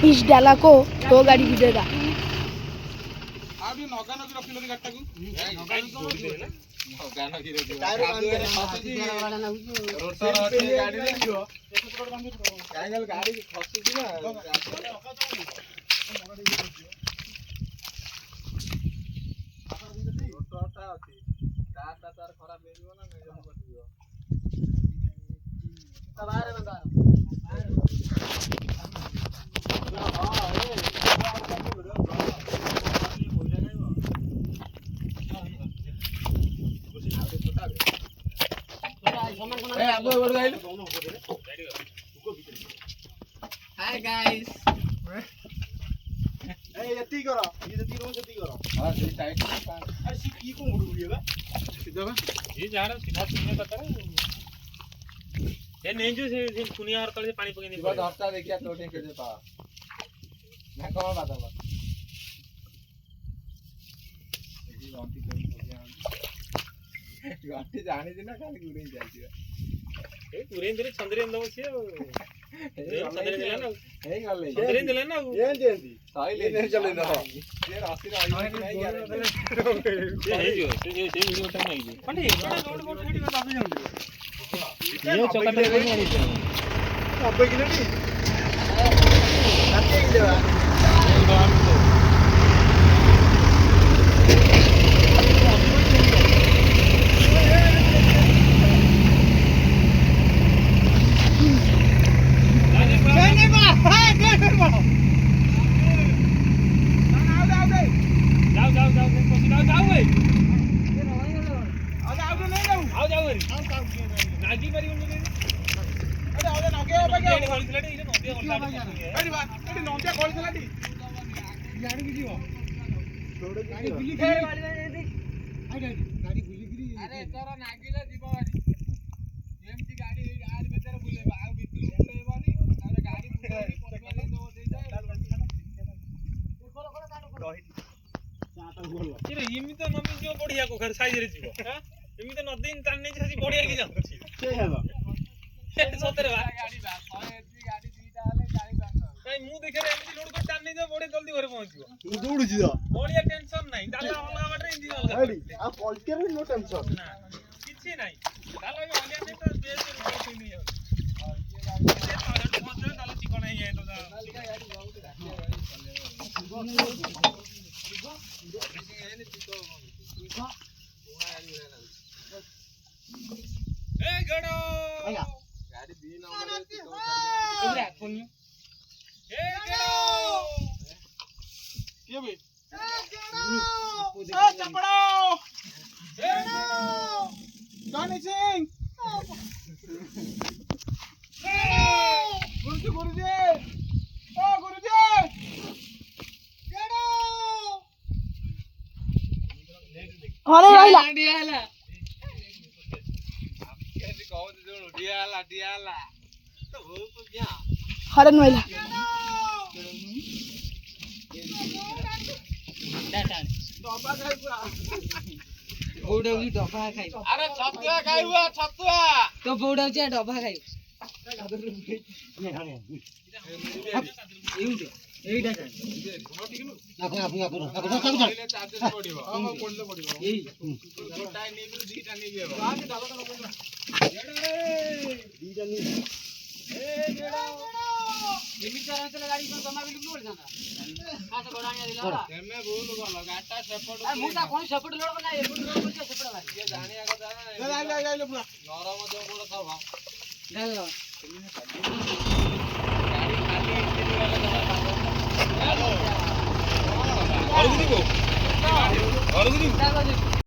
इस डाला को 2 गाड़ी भिड़ेगा Hi guys. ए यति करो ये जति करो जति करो हां सही टाइट अरे सी की को मुड़ मुड़िएगा सीधा बा ये जाड़ा सीधा सुने पता है ये नहीं जो से सुनिया हर तले से पानी पके नहीं बहुत हफ्ता देखिया तोटे के दे पा मैं कौन बात बा ये वांटी करी हो गया वांटी जाने दिन ना खाली गुड़ी जाती है ए पुरेंद्र चंद्रेन दो छे चंद्रेन दिला ना हे गल ले चंद्रेन दिला ना ಏನ್ ಜೇಂದಿ साई ले नहीं चले ना ये रास्ते आई नहीं यार ये है जो से video time I J Pande एकडा road boat खड़ी बात आसे जाऊंगी ये चौकट पे नहीं आई अब्बे की नहीं नाते की देवा ଏମିତି ନଦୀ ଯିବ ବଢିଆ କୁ ଘର ସାଇଜରେ ଯିବ ଏମିତି ନଦୀ ଟାଣି ନେଇ ଯାଉଛି ବଢିଆ କି ଯାଉଛି के हेलो ସତରେ ବା କାଇଁ ମୁଁ ଦେଖିରେ ଏମିତି ଲୋଡ କରି ଟାଣି ନେଇ ଯାଉ ବଢିଆ ଜଲ୍ଦି ଘରେ ପହଞ୍ଚିବ दौड़ जी दा ବଢିଆ ଟେନସନ ନାହିଁ ତାଲା ଅଲଗା ବାଟରେ ଇଞ୍ଜିନ ଅଲଗା रेडी आ पॉलिटिकल में नो टेंशन ନା କିଛି ନାହିଁ ତାଲା ବି ଅଲଗା ନାହିଁ ତ ବେଶ ରୋଡ ନେଇ ଯାଉଛି ସେ ତଳେ ପହଞ୍ଚିବ ତାଲା ଚିକଣ ହେଇଯାଏ ତ ए गड़ो गाड़ी 2 नंबर ए गड़ो के बे ए चपड़ो ए गानी सिंह गुरुजी गुरुजी ओ गुरुजी अरे आइला कैसे कहो तो डियाला तो हो तो क्या हरन वाइला डब्बा खाई पूरा बौडाउली डब्बा खाइ अरे छतुआ खाइबा छतुआ तो बौडाउ चाहिँ डब्बा खाइ एइटा चाहिँ पहिले चार्जेस पडिबो हां कोनले पडिबो एइ गोटाय नै बिरु दुईटा नै बेबो गाडी डालो डालो दीटा नहीं ए गेडा लिमिट चलाउँछ गाडी को जम्मा बिलु बोल जान्छ काछ बडानी दिला तेमे भूल गल गाटा सेपट आ मुटा कोन सपोर्ट लोड बना एपट लोड बच्चा सपोर्ट भाइ ये जानिया को ले ले ले ले पूरा नरम जो गोड़ थवा डाल